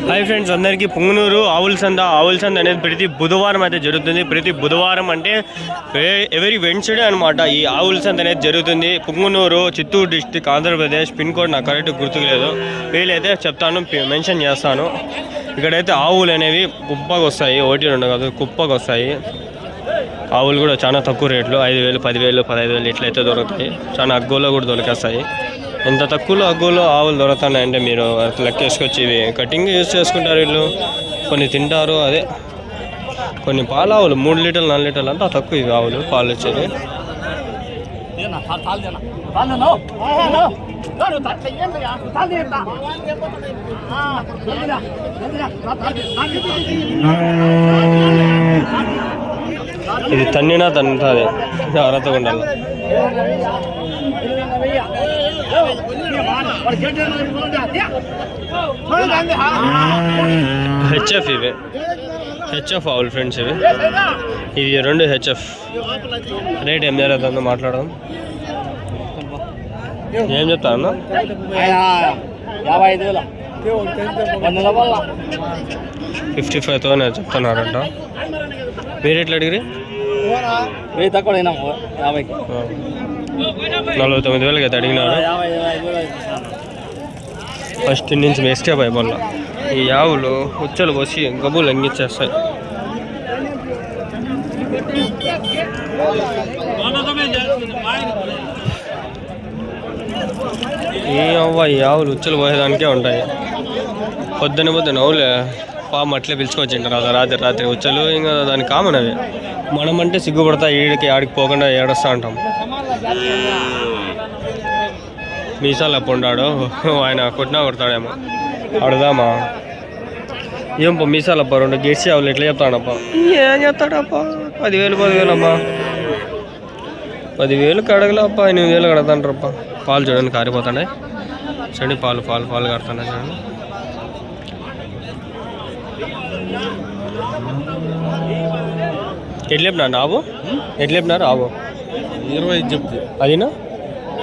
Hi friends, అందరికీ పుంగనూరు ఆవుల సంద అనేది ప్రతి బుధవారం అయితే జరుగుతుంది. ప్రతి బుధవారం అంటే ఎవరీ వెన్స్డే అనమాట ఈ ఆవుల సంద అనేది జరుగుతుంది. Punganur, Chittoor district, Andhra Pradesh. Pin code నాకు కరెక్ట్ గుర్తుకు లేదు, వీలైతే చెప్తాను, మెన్షన్ చేస్తాను. ఇక్కడైతే ఆవులు అనేవి కుప్పకు వస్తాయి, 1-2 కాదు, కుప్పకు వస్తాయి. ఆవులు కూడా చాలా తక్కువ రేట్లు, 5,000, 10,000, 15,000 ఇట్లయితే దొరుకుతాయి. చాలా అగ్గోలో కూడా దొరికేస్తాయి. ఎంత తక్కువలో అగ్గోలో ఆవులు దొరుకుతున్నాయంటే మీరు లెక్క వేసుకొచ్చి ఇవి కటింగ్ యూజ్ చేసుకుంటారు వీళ్ళు. కొన్ని తింటారు, అదే కొన్ని పాల ఆవులు 3 లీటర్లు 4 లీటర్లు అంతా తక్కువ ఇవి ఆవులు పాలు వచ్చేది. ఇది తన్నినా తన్నుతుంది, జాగ్రత్తగా ఉండాలి. హెచ్ఎఫ్ ఇవి హెచ్ఎఫ్ ఆవులు ఫ్రెండ్స్, ఇవి 2 హెచ్ఎఫ్. రేట్ ఏం జరుగుతుందో మాట్లాడడం. ఏం చెప్తాను? 55,000 చెప్తున్నారంట. మీరు ఎట్లా అడిగిరి? 49,000 అయితే అడిగినారు. ఫస్ట్ నుంచి ఎస్కేప్ అయిపోల్లా. ఈ ఆవులు ఉచ్చలు పోసి గబ్బులు లంగిచ్చేస్తాయి. ఈ ఆవులు ఉచ్చలు పోసేదానికే ఉంటాయి. పొద్దున ఆవులే పాము అట్లే పిలుచుకొచ్చింటారు కదా రాత్రి ఉచ్చలు. ఇంకా దాని కామన్ అవి. మనమంటే సిగ్గుపడతా, ఆడికి పోకుండా ఏడుస్తూ ఉంటాం. మీసాలు అప్పున్నాడు ఆయన, కొట్టినా కొడతాడేమో, అడుదామా? ఏం మీసాలు అప్ప 2 గెడ్సి ఆవులు ఎట్లా చెప్తాడప్ప? ఏం చెప్తాడప్ప? 10,000 అమ్మా, 10,000 అడగలేప్ప, 8,000 కడతాంటారప్ప. పాలు చూడండి కారిపోతాయి, చూడండి పాలు కడుతున్నాయి చూడండి. ఎట్లేపినారు ఆవు? ఎట్లేపినారు ఆవు? 20 చెప్తే అదినా?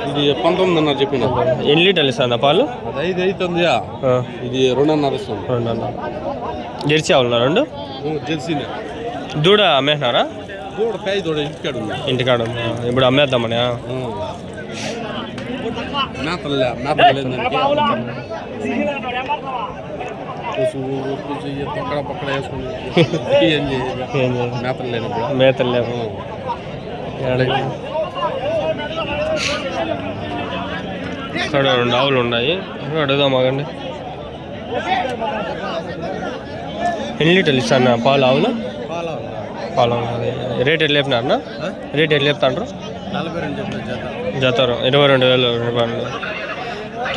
ఇది 19 చెప్పిన. ఎన్ని లీటర్లు ఇస్తుందా పాలు? 5 అవుతుంది. ఇది 2.5 ఇస్తుంది. 2.5. జెర్సీ ఆవులు 2 జెర్సీనే. దూడ అమ్మేసినారా? దూడ ఇంటికాడ ఇప్పుడు అమ్మేద్దామని. మేతలు లేవు. ఇక్కడ 2 ఆవులు ఉన్నాయి, అడుగుదాం ఆగండి. ఎన్ని లీటర్లు ఇస్తాను పాలు ఆవులు? పాలు రేట్ ఎట్లా లేపినారన్నా? రేట్ ఎట్లా లేపుతాండ్రు? జతారు 22,000 రూపాయలు.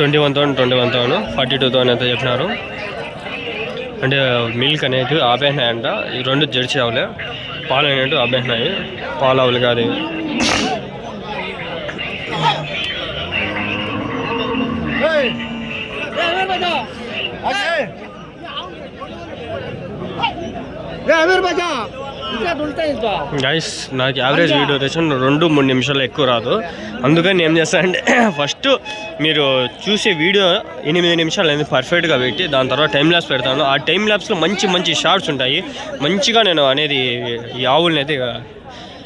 21,000 42,000 అయితే చెప్పినారు. అంటే మిల్క్ అనేవి ఆపేసినాయంట. ఈ 2 జెర్సీ ఆవులే, పాలు అనేవి ఆపేసినాయి. పాలు ఆవులు కాదు. 'గైస్ నాకు యావరేజ్ వీడియో రేషన్ 2-3 నిమిషాలు ఎక్కువ రాదు. అందుకని ఏం చేస్తానంటే ఫస్ట్ మీరు చూసే వీడియో 8 నిమిషాలు అనేది పర్ఫెక్ట్గా పెట్టి దాని తర్వాత టైం ల్యాప్స్ పెడతాను. ఆ టైం ల్యాప్స్లో మంచి షార్ట్స్ ఉంటాయి. మంచిగా నేను అనేది ఈ ఆవుల్ని అయితే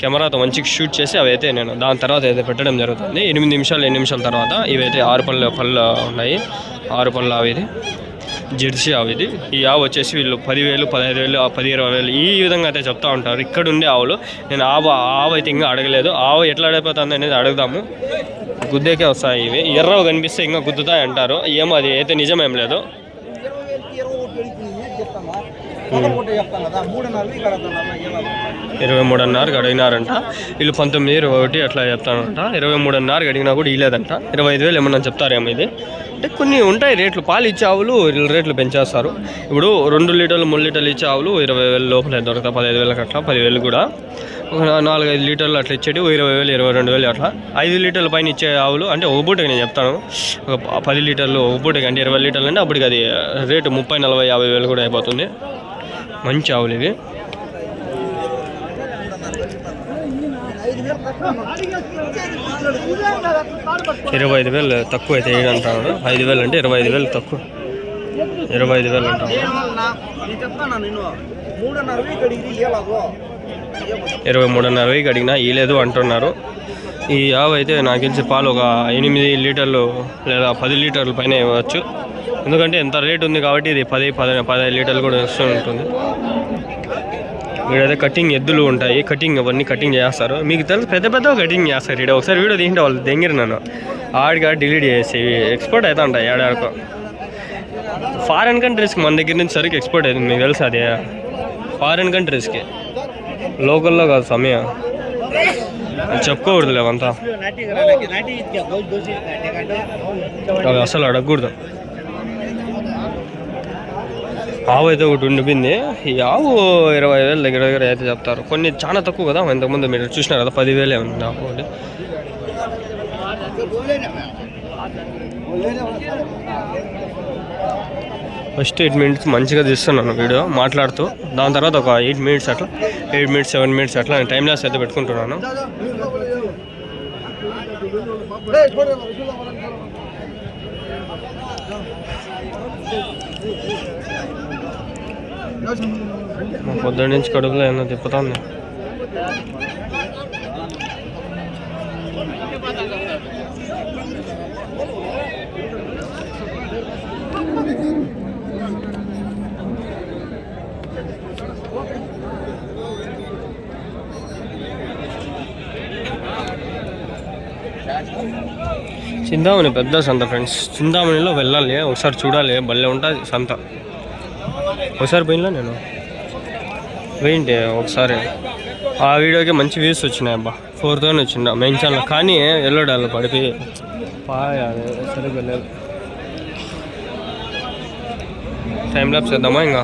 కెమెరాతో మంచిగా షూట్ చేసి అవి అయితే నేను దాని తర్వాత అయితే పెట్టడం జరుగుతుంది. 8 నిమిషాల తర్వాత ఇవైతే 6 పళ్ళు ఉన్నాయి. 6 పళ్ళు ఆవు ఇది, జెర్సీ ఆవు ఇది. ఈ ఆవు వచ్చేసి వీళ్ళు 10,000, 15,000, 10,000, 20,000 ఈ విధంగా అయితే చెప్తా ఉంటారు. ఇక్కడ ఉండే ఆవులు నేను ఆవు అయితే ఇంకా అడగలేదు. ఆవు ఎట్లా అడిగిపోతుంది అనేది అడుగుదాము. గుద్దేకే వస్తాయి ఇవి, ఎర్రవి కనిపిస్తే ఇంకా గుద్దుతాయి అంటారు. ఏమో అది అయితే నిజమేం లేదు. 23,500 అడిగినారంట వీళ్ళు. 19,000 అట్లా చెప్తానంట. 23,500 అడిగినా కూడా ఇలేదంట. 25,000 ఏమన్నా చెప్తారేమో. ఇది అంటే కొన్ని ఉంటాయి రేట్లు. పాలు ఇచ్చే ఆవులు రేట్లు పెంచేస్తారు. ఇప్పుడు 2 లీటర్లు 3 లీటర్లు ఇచ్చే ఆవులు 20,000 లోపల దొరుకుతాయి. 15,000 అట్లా, 10,000 కూడా. ఒక 4-5 లీటర్లు అట్లా ఇచ్చేటి 20,000, 22,000 అట్లా. 5 లీటర్ల పైన ఇచ్చే ఆవులు అంటే ఒక పూటకి నేను చెప్తాను, ఒక 10 లీటర్లు ఒక పూటకి అంటే 20 లీటర్లు అంటే అప్పటికి అది రేటు 30,000, 40,000, 50,000 కూడా అయిపోతుంది. మంచి ఆవులు ఇవి. 25,000 తక్కువ అయితే అంటాడు. 5,000 అంటే 25,000 తక్కువ. 25,000 అంటాం. 23,500 అడిగినా ఇలేదు అంటున్నారు. ఈ ఆవు అయితే నాకు తెలిసి పాలు ఒక 8 లీటర్లు లేదా 10 లీటర్ల పైన ఇవ్వచ్చు. ఎందుకంటే ఎంత రేట్ ఉంది కాబట్టి ఇది 15 లీటర్లు కూడా వస్తూ ఉంటుంది. వీడైతే కటింగ్ ఎద్దులు ఉంటాయి, కటింగ్ అవన్నీ కటింగ్ చేస్తారు. మీకు తెలుసు పెద్ద కటింగ్ చేస్తారు. ఇక్కడ ఒకసారి వీడియో తీసింటే వాళ్ళు దెంగిరి నన్ను ఆడిగా డిలీట్ చేసి ఎక్స్పోర్ట్ అవుతా ఉంటాయి ఏడాడికో. ఫారెన్ కంట్రీస్కి మన దగ్గర నుంచి సరికి ఎక్స్పోర్ట్ అవుతుంది. మీకు తెలుసు అదే ఫారెన్ కంట్రీస్కి, లోకల్లో కాదు సమయం చెప్పుకోకూడదు లేవంతా. అవి అసలు అడగకూడదు. ఆవు అయితే ఒకటి ఉండిపోయింది. ఈ ఆవు 20,000 దగ్గర అయితే చెప్తారు. కొన్ని చాలా తక్కువ కదా, ఇంతకుముందు మీరు చూసినారు కదా 10,000 ఉంది ఆవు ఒకటి. ఫస్ట్ 8 మినిట్స్ మంచిగా తీస్తున్నాను వీడియో మాట్లాడుతూ, దాని తర్వాత ఒక 8 మినిట్స్ అట్లా 8 మినిట్స్ 7 మినిట్స్ అట్లా నేను టైం లాస్ అయితే పెట్టుకుంటున్నాను. పొద్దున్న నుంచి కడుపులో ఏమన్నా తిప్పుతుంది. చింతామణి పెద్ద సంత ఫ్రెండ్స్. చింతామణిలో వెళ్ళాలి, ఒకసారి చూడాలి, భలే ఉంటుంది సంత. ఒకసారి పోయినా నేను పోయింటే ఒకసారి ఆ వీడియోకి మంచి వ్యూస్ వచ్చినాయి. అబ్బా 4,000 వచ్చిందా మెయిన్ ఛానల్. కానీ వెళ్ళడాలి పడిపోయి సరే వెళ్ళాలి. టైం ల్యాప్స్ చేద్దామా ఇంకా?